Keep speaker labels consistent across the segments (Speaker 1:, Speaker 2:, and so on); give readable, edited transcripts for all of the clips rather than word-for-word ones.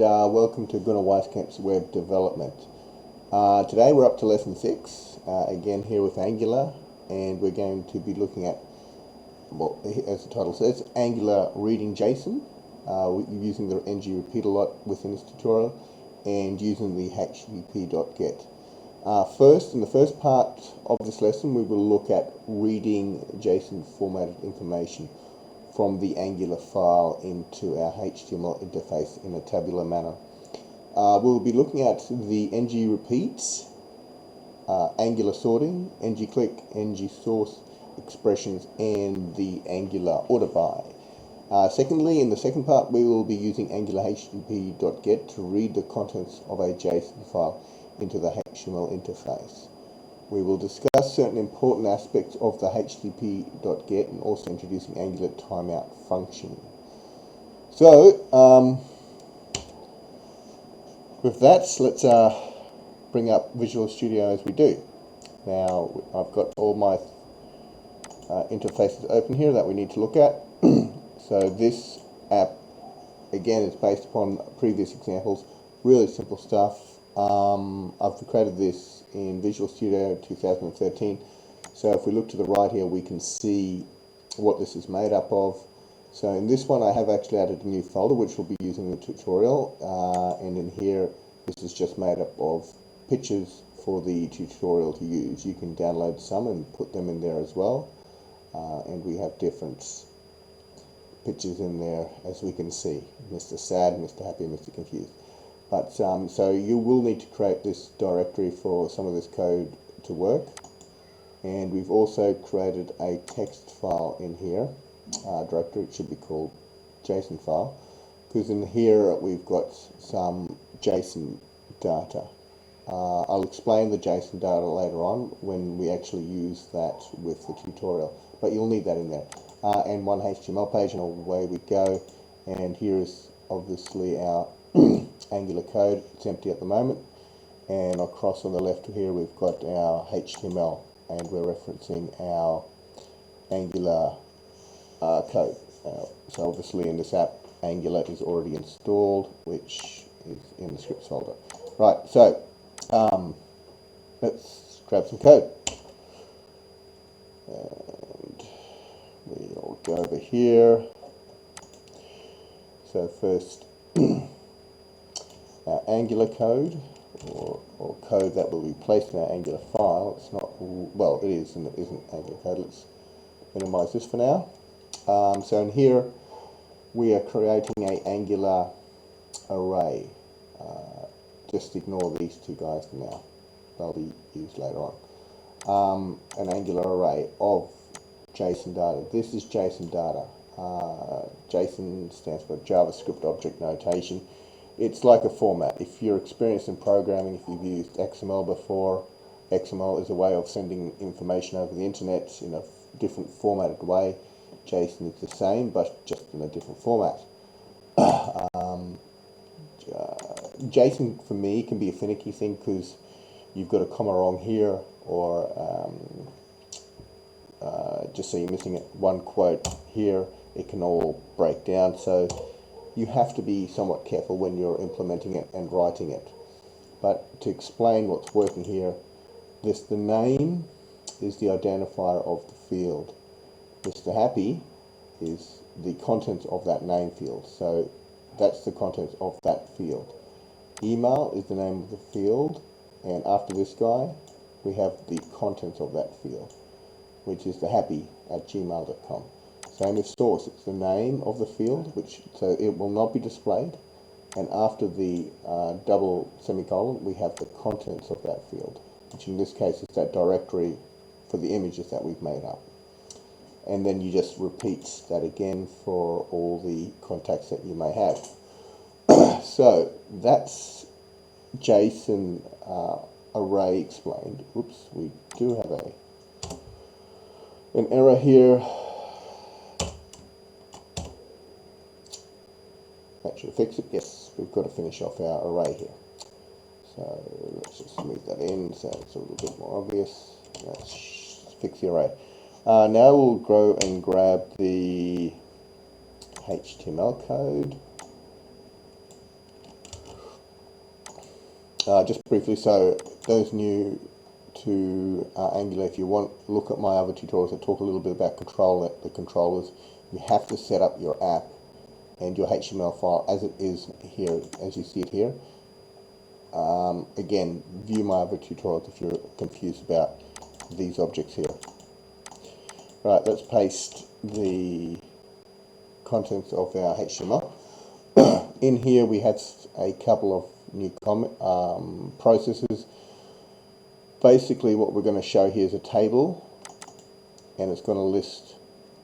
Speaker 1: welcome to Gunnar Weiskamp's Web Development. Today we're up to lesson 6, again here with Angular, and we're going to be looking at, well, as the title says, Angular reading JSON, using the ng repeat a lot within this tutorial, and using the http.get. First, in the first part of this lesson, we will look at reading JSON formatted information from the Angular file into our HTML interface in a tabular manner. We'll be looking at the ng repeats, Angular sorting, ng click, ng source expressions, and the Angular order by. Secondly, in the second part, we will be using Angular http.get to read the contents of a JSON file into the HTML interface. We will discuss certain important aspects of the http.get and also introducing Angular timeout function. So, with that, let's bring up Visual Studio as we do. Now, I've got all my interfaces open here that we need to look at. So this app, again, is based upon previous examples, really simple stuff. I've created this in Visual Studio 2013, so if we look to the right here we can see what this is made up of. So in this one I have actually added a new folder which we'll be using in the tutorial, and in here this is just made up of pictures for the tutorial to use. You can download some and put them in there as well, and we have different pictures in there as we can see, Mr. Sad, Mr. Happy, Mr. Confused. But so you will need to create this directory for some of this code to work, and we've also created a text file in here, directory. It should be called JSON file, because in here we've got some JSON data. I'll explain the JSON data later on when we actually use that with the tutorial, but you'll need that in there. And one HTML page, and away we go. And here is obviously our Angular code. It's empty at the moment, and across on the left here we've got our HTML, and we're referencing our Angular code. So obviously in this app Angular is already installed, which is in the scripts folder. Right, so let's grab some code, and we'll go over here. So first, our Angular code, or code that will be placed in our Angular file. It's not, well, it is and it isn't Angular code. Let's minimize this for now. So in here we are creating an Angular array. Just ignore these two guys for now, they'll be used later on. An Angular array of JSON data. This is JSON data. JSON stands for JavaScript Object Notation. It's like a format. If you're experienced in programming, if you've used XML before, XML is a way of sending information over the internet in a different formatted way. JSON is the same, but just in a different format. JSON for me can be a finicky thing because you've got a comma wrong here, or just so you're missing it, one quote here, it can all break down. So you have to be somewhat careful when you're implementing it and writing it. But to explain what's working here, the name is the identifier of the field. Mr. Happy is the contents of that name field. So that's the contents of that field. Email is the name of the field, and after this guy we have the contents of that field, which is the happy@gmail.com. Same with source, it's the name of the field, so it will not be displayed, and after the double semicolon we have the contents of that field, which in this case is that directory for the images that we've made up. And then you just repeat that again for all the contacts that you may have. So that's JSON array explained. Oops, we do have an error here. That should fix it. Yes, we've got to finish off our array here. So let's just move that in so it's a little bit more obvious. Let's fix the array. Now we'll go and grab the HTML code. Just briefly, so those new to Angular, if you want, look at my other tutorials that talk a little bit about the controllers. You have to set up your app and your HTML file as it is here, as you see it here. Again, view my other tutorials if you're confused about these objects here. Right, let's paste the contents of our HTML. In here we have a couple of new processes. Basically what we're going to show here is a table, and it's going to list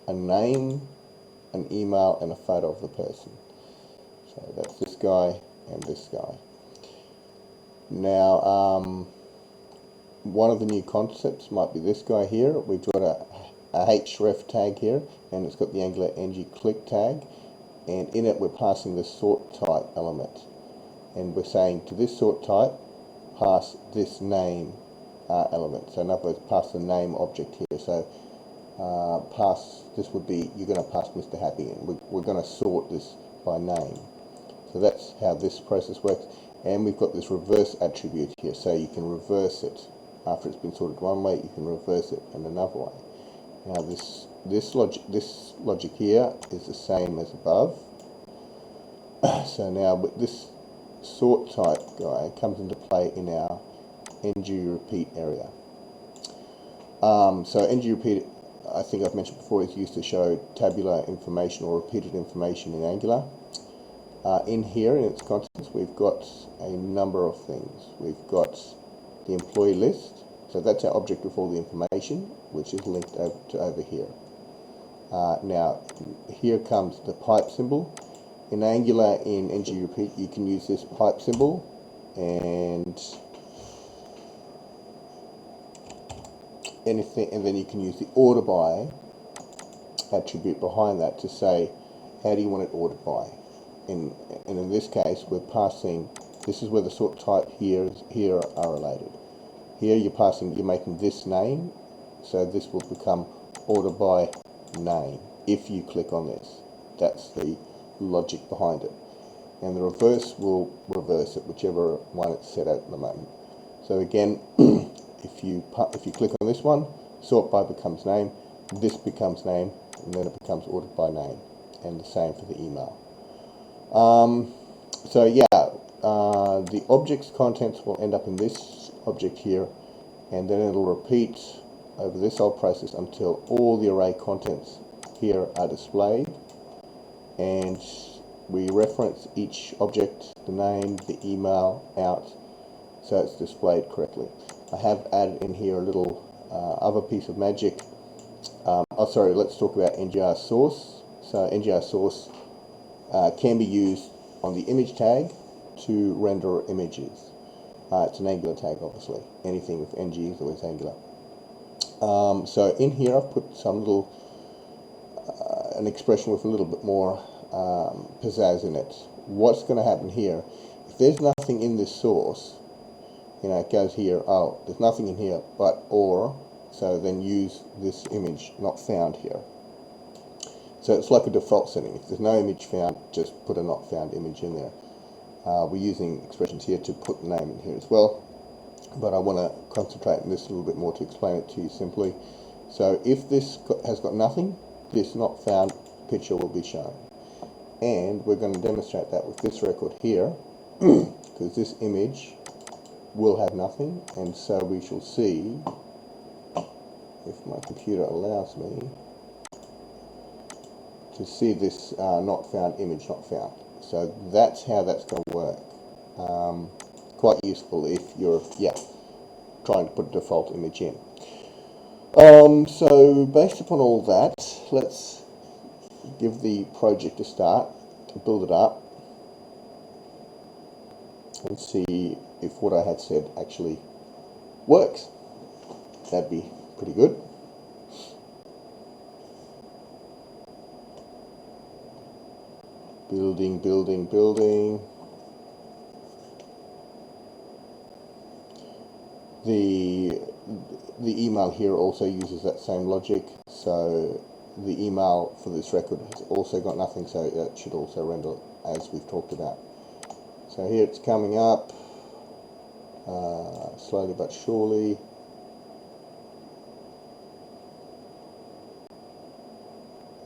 Speaker 1: a name, an email, and a photo of the person. So that's this guy and this guy. Now one of the new concepts might be this guy here. We've got a href tag here, and it's got the Angular ng click tag, and in it we're passing the sort type element, and we're saying to this sort type pass this name element. So in other words, pass the name object here. So this would be, you're going to pass Mr. Happy, and we're going to sort this by name. So that's how this process works. And we've got this reverse attribute here, so you can reverse it. After it's been sorted one way, you can reverse it in another way. Now this logic here is the same as above. So now with this sort type guy comes into play in our ng repeat area. So ng repeat, I think I've mentioned before, is used to show tabular information or repeated information in Angular. In here, in its contents, we've got a number of things. We've got the employee list, so that's our object with all the information, which is linked over here. Now, here comes the pipe symbol. In Angular, in ng repeat, you can use this pipe symbol, and then you can use the order by attribute behind that to say, how do you want it ordered by? And in this case, we're passing, this is where the sort type here are related. Here you're making this name, so this will become order by name if you click on this. That's the logic behind it. And the reverse will reverse it, whichever one it's set at the moment. So again, if you click on this one, sort by becomes name, this becomes name, and then it becomes ordered by name, and the same for the email. So yeah, the object's contents will end up in this object here, and then it'll repeat over this whole process until all the array contents here are displayed, and we reference each object, the name, the email out, so it's displayed correctly. I have added in here a little other piece of magic. Sorry, let's talk about ngr source. So ngr source can be used on the image tag to render images. It's an Angular tag, obviously. Anything with ng is always Angular. So in here I've put some little, an expression with a little bit more pizzazz in it. What's going to happen here, if there's nothing in this source, it goes here, oh, there's nothing in here but or, so then use this image not found here. So it's like a default setting. If there's no image found, just put a not found image in there. We're using expressions here to put the name in here as well, but I want to concentrate on this a little bit more to explain it to you simply. So if this has got nothing, this not found picture will be shown. And we're going to demonstrate that with this record here, because this image will have nothing, and so we shall see, if my computer allows me, to see this not found image not found. So that's how that's going to work. Quite useful if you're trying to put a default image in. So based upon all that, let's give the project a start, build it up, and see if what I had said actually works. That'd be pretty good. Building, building, building. The email here also uses that same logic, so the email for this record has also got nothing, so that should also render as we've talked about. So here it's coming up. slowly but surely.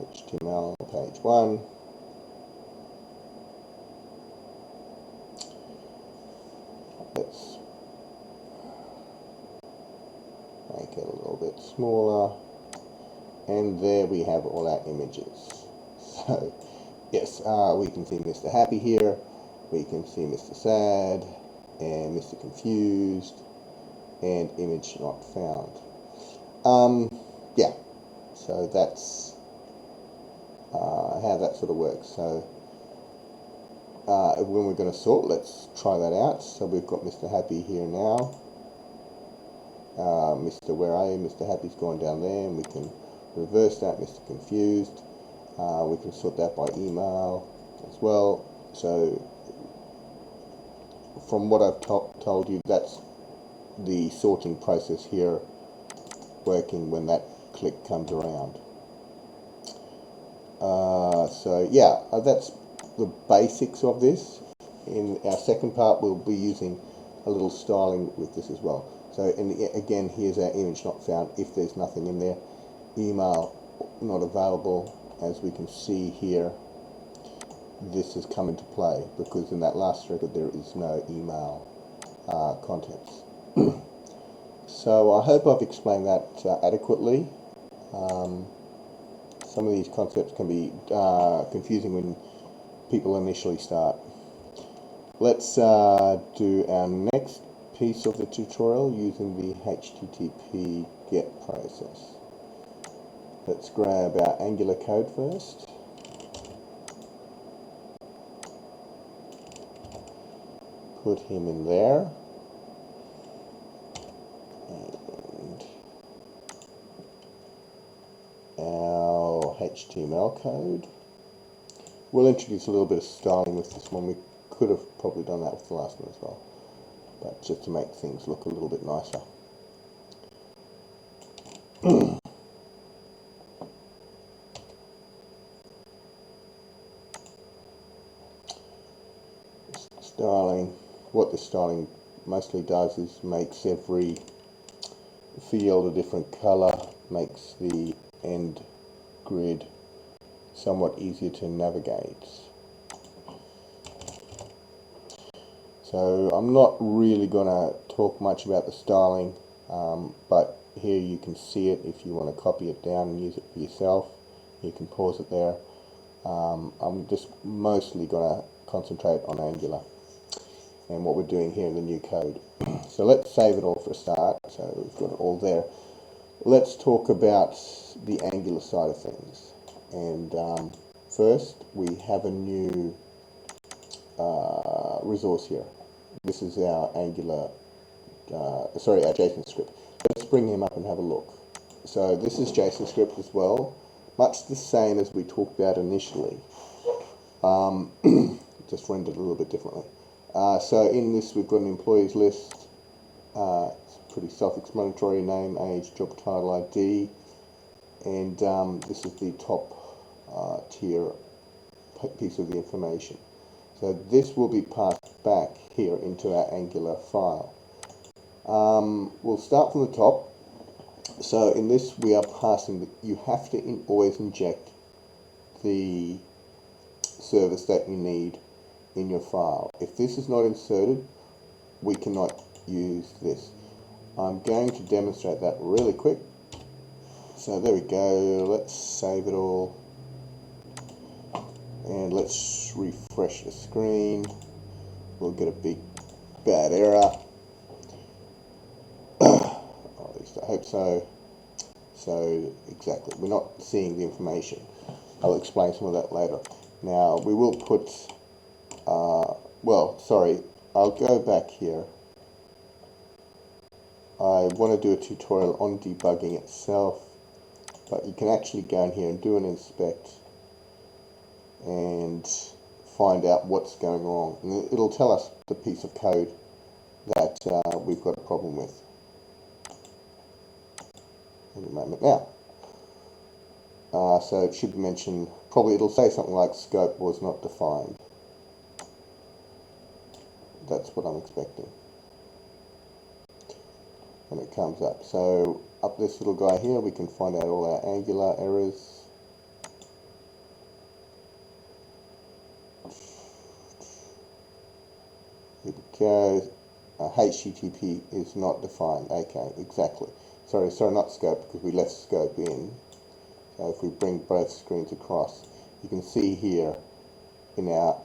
Speaker 1: HTML on page 1. Let's make it a little bit smaller, and there we have all our images. So yes, we can see Mr. Happy here, we can see Mr. Sad, and Mr. Confused, and image not found. Yeah, so that's how that sort of works. So when we're going to sort, let's try that out. So we've got Mr. Happy here now. Mr. Where are you? Mr. Happy's gone down there, and we can reverse that. Mr. Confused. We can sort that by email as well. So from what I've told you, that's the sorting process here working when that click comes around. So yeah, that's the basics of this. In our second part, we'll be using a little styling with this as well. So, and again, here's our image not found if there's nothing in there. Email not available. As we can see here, this has come into play because in that last record there is no email contents. So I hope I've explained that adequately. Some of these concepts can be confusing when people initially start. Let's do our next piece of the tutorial using the http.get process. Let's grab our Angular code first. Put him in there. And our HTML code. We'll introduce a little bit of styling with this one. We could have probably done that with the last one as well, but just to make things look a little bit nicer. Styling, what the styling mostly does is makes every field a different color, makes the end grid somewhat easier to navigate. So I'm not really going to talk much about the styling, but here you can see it. If you want to copy it down and use it for yourself, you can pause it there. I'm just mostly going to concentrate on Angular and what we're doing here in the new code. So let's save it all for a start. So we've got it all there. Let's talk about the Angular side of things. And first, we have a new resource here. This is our Angular, our JSON script. Let's bring him up and have a look. So this is JSON script as well, much the same as we talked about initially, just rendered a little bit differently. So in this we've got an employees list. It's pretty self-explanatory: name, age, job title, ID, and this is the top tier piece of the information. So this will be passed back here into our Angular file. We'll start from the top. So in this we are passing, you have to always inject the service that you need in your file. If this is not inserted, we cannot use this. I'm going to demonstrate that really quick. So there we go. Let's save it all. And let's refresh the screen. We'll get a big bad error. Or at least I hope so. So exactly, we're not seeing the information. I'll explain some of that later. Now we will put, well, sorry, I'll go back here. I want to do a tutorial on debugging itself, but you can actually go in here and do an inspect and find out what's going wrong. And it'll tell us the piece of code that we've got a problem with. In a moment now. So it should mention, probably it'll say something like scope was not defined. That's what I'm expecting. when it comes up. So up this little guy here, we can find out all our Angular errors. Here we go. HTTP is not defined. Okay, exactly. Sorry, not scope, because we left scope in. So if we bring both screens across, you can see here in our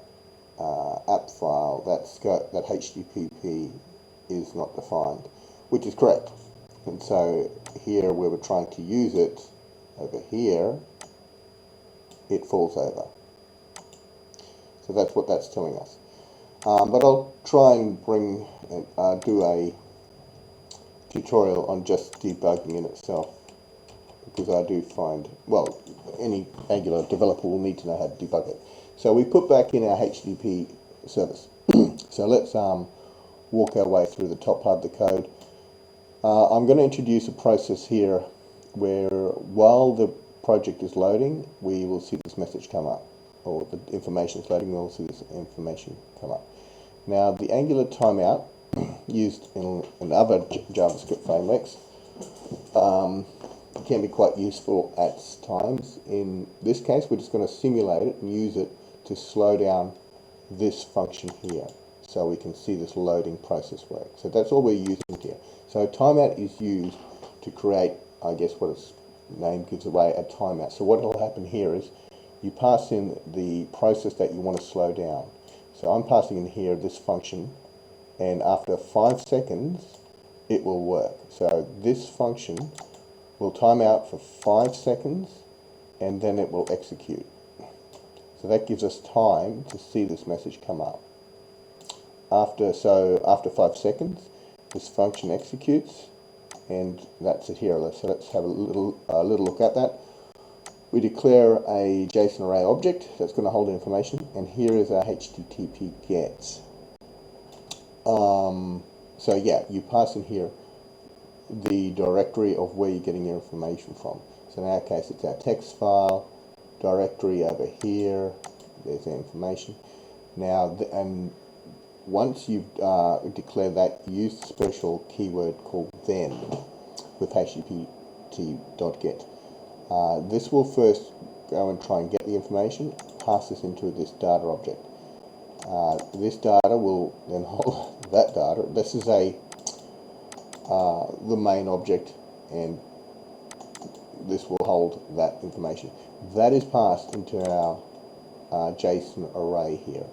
Speaker 1: app file that scope, that HTTP is not defined, which is correct. And so here, where we're trying to use it, over here, it falls over. So that's what that's telling us. But I'll try and do a tutorial on just debugging in itself, because I do find, well, any Angular developer will need to know how to debug it. So we put back in our HTTP service. So let's walk our way through the top part of the code. I'm going to introduce a process here where while the project is loading, we will see this message come up, or the information is loading, we'll see this information come up. Now, the Angular timeout used in other JavaScript frameworks can be quite useful at times. In this case, we're just going to simulate it and use it to slow down this function here, so we can see this loading process work. So that's all we're using here. So timeout is used to create, I guess what its name gives away, a timeout. So what will happen here is you pass in the process that you want to slow down. So I'm passing in here this function, and after 5 seconds it will work. So this function will time out for 5 seconds and then it will execute. So that gives us time to see this message come up. After 5 seconds, this function executes, and that's it here. So let's have a little look at that. We declare a JSON array object that's going to hold information, and here is our http.get. So yeah, you pass in here the directory of where you're getting your information from. So in our case, it's our text file directory over here. There's the information. Now, and once you've declared that, use the special keyword called then with http.get. This will first go and try and get the information, pass this into this data object. This data will then hold that data. This is the main object, and this will hold that information. That is passed into our JSON array here,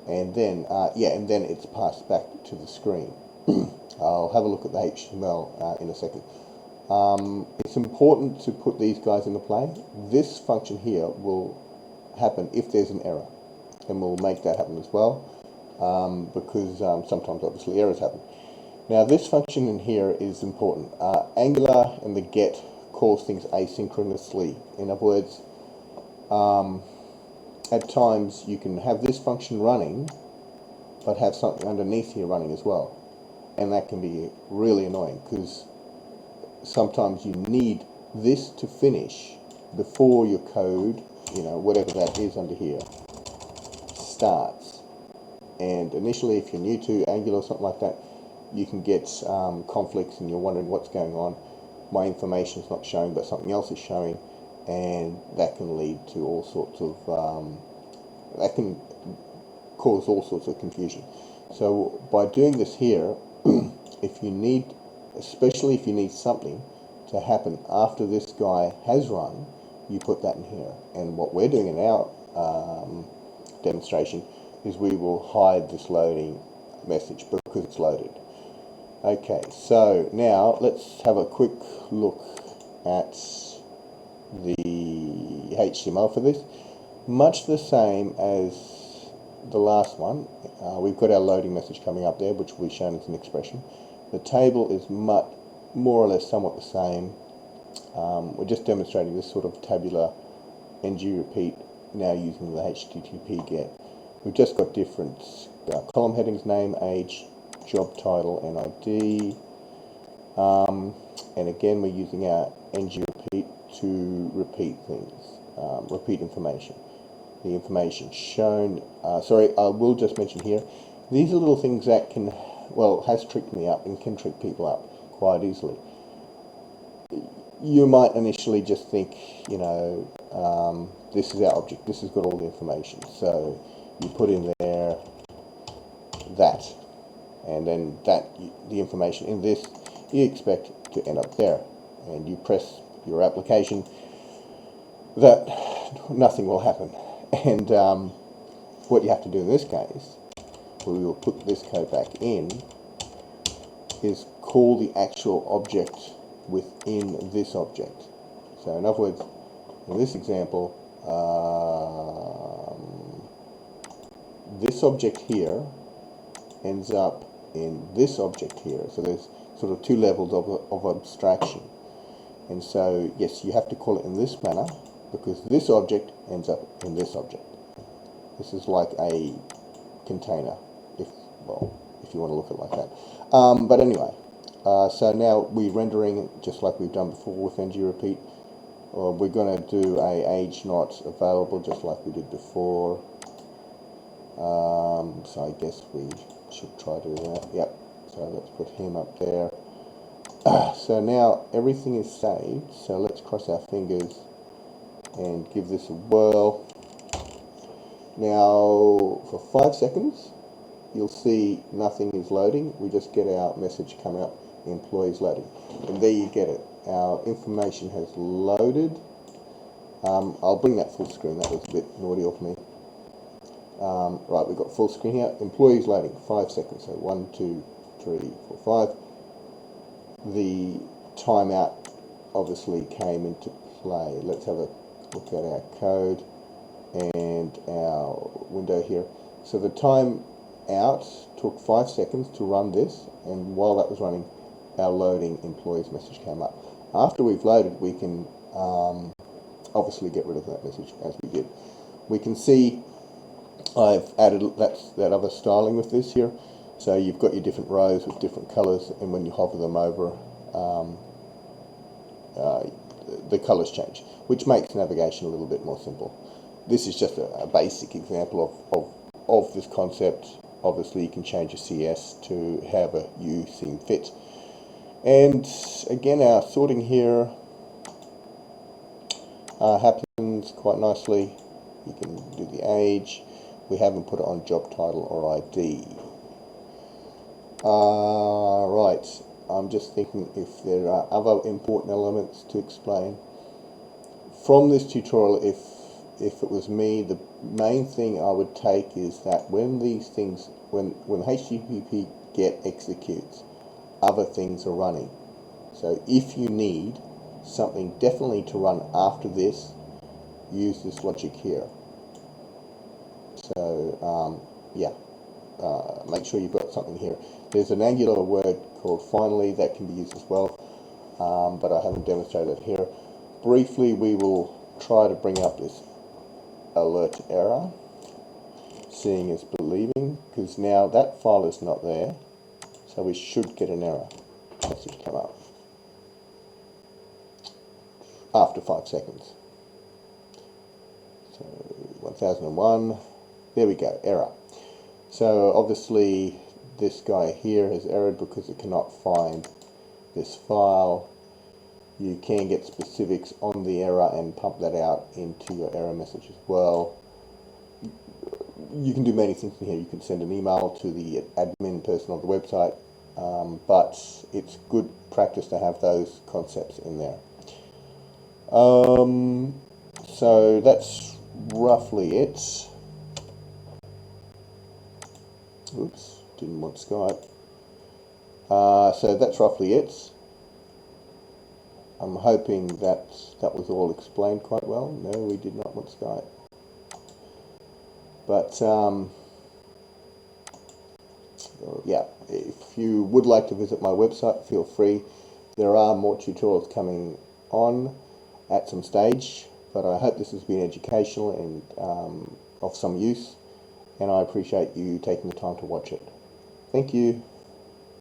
Speaker 1: and then and then it's passed back to the screen. I'll have a look at the HTML in a second. It's important to put these guys into play. This function here will happen if there's an error, and we'll make that happen as well, because sometimes obviously errors happen. Now this function in here is important. Angular and the get calls things asynchronously. In other words, at times you can have this function running but have something underneath here running as well, and that can be really annoying, because sometimes you need this to finish before your code, whatever that is under here, starts. And initially, if you're new to Angular or something like that, you can get conflicts and you're wondering what's going on. My information is not showing but something else is showing, and that can lead to all sorts of that can cause all sorts of confusion. So by doing this here, especially if you need something to happen after this guy has run, you put that in here. And what we're doing in our demonstration is we will hide this loading message because it's loaded. Okay, so now let's have a quick look at the HTML for this. Much the same as the last one. We've got our loading message coming up there, which will be shown as an expression. The table is more or less somewhat the same. We're just demonstrating this sort of tabular ng repeat now using the http get. We've just got different column headings, name, age, job title, and ID. And again, we're using our ng repeat to repeat things, repeat information. The information shown, sorry, I will just mention here, these are little things that has tricked me up and can trick people up quite easily. You might initially just think, you know, this is our object, this has got all the information. So you put in there that, and then the information in this you expect to end up there. And you press your application, that nothing will happen. And what you have to do in this case, we will put this code back in, is call the actual object within this object. So in other words, in this example, this object here ends up in this object here. So there's sort of two levels of abstraction. And so, yes, you have to call it in this manner, because this object ends up in this object. This is like a container, if you want to look at it like that. But anyway, so now we're rendering just like we've done before with ng-repeat. We're going to do a age not available just like we did before. So I guess we should try to do that. Yep. So let's put him up there. So now everything is saved. So let's cross our fingers and give this a whirl. Now for 5 seconds, you'll see nothing is loading. We just get our message come out, employees loading. And there you get it. Our information has loaded. I'll bring that full screen. That was a bit naughty of me. Right, we've got full screen here. Employees loading, 5 seconds. So 1, 2, 3, 4, 5. The timeout obviously came into play. Let's have a look at our code and our window here. So the timeout took 5 seconds to run this, and while that was running, our loading employees message came up. After we've loaded, we can obviously get rid of that message as we did. We can see I've added that other styling with this here. So you've got your different rows with different colors, and when you hover them over, the colors change, which makes navigation a little bit more simple. This is just a basic example of this concept. Obviously you can change your CS to however you seem fit. And again, our sorting here happens quite nicely. You can do the age. We haven't put it on job title or ID. Right, I'm just thinking if there are other important elements to explain. From this tutorial, if it was me, the main thing I would take is that when these things, when http.get executes, other things are running. So if you need something definitely to run after this, use this logic here. So yeah, make sure you've got something here. There's an Angular word called finally that can be used as well, but I haven't demonstrated it here. Briefly, we will try to bring up this alert error, seeing is believing, because now that file is not there, so we should get an error message come up after 5 seconds. So 1001, there we go, error. So obviously this guy here has errored because it cannot find this file. You can get specifics on the error and pump that out into your error message as well. You can do many things in here. You can send an email to the admin person of the website, but it's good practice to have those concepts in there. So that's roughly it. Oops, didn't want Skype. So that's roughly it. I'm hoping that was all explained quite well. No, we did not want Skype. But yeah, if you would like to visit my website, feel free. There are more tutorials coming on at some stage, but I hope this has been educational and of some use, and I appreciate you taking the time to watch it. Thank you.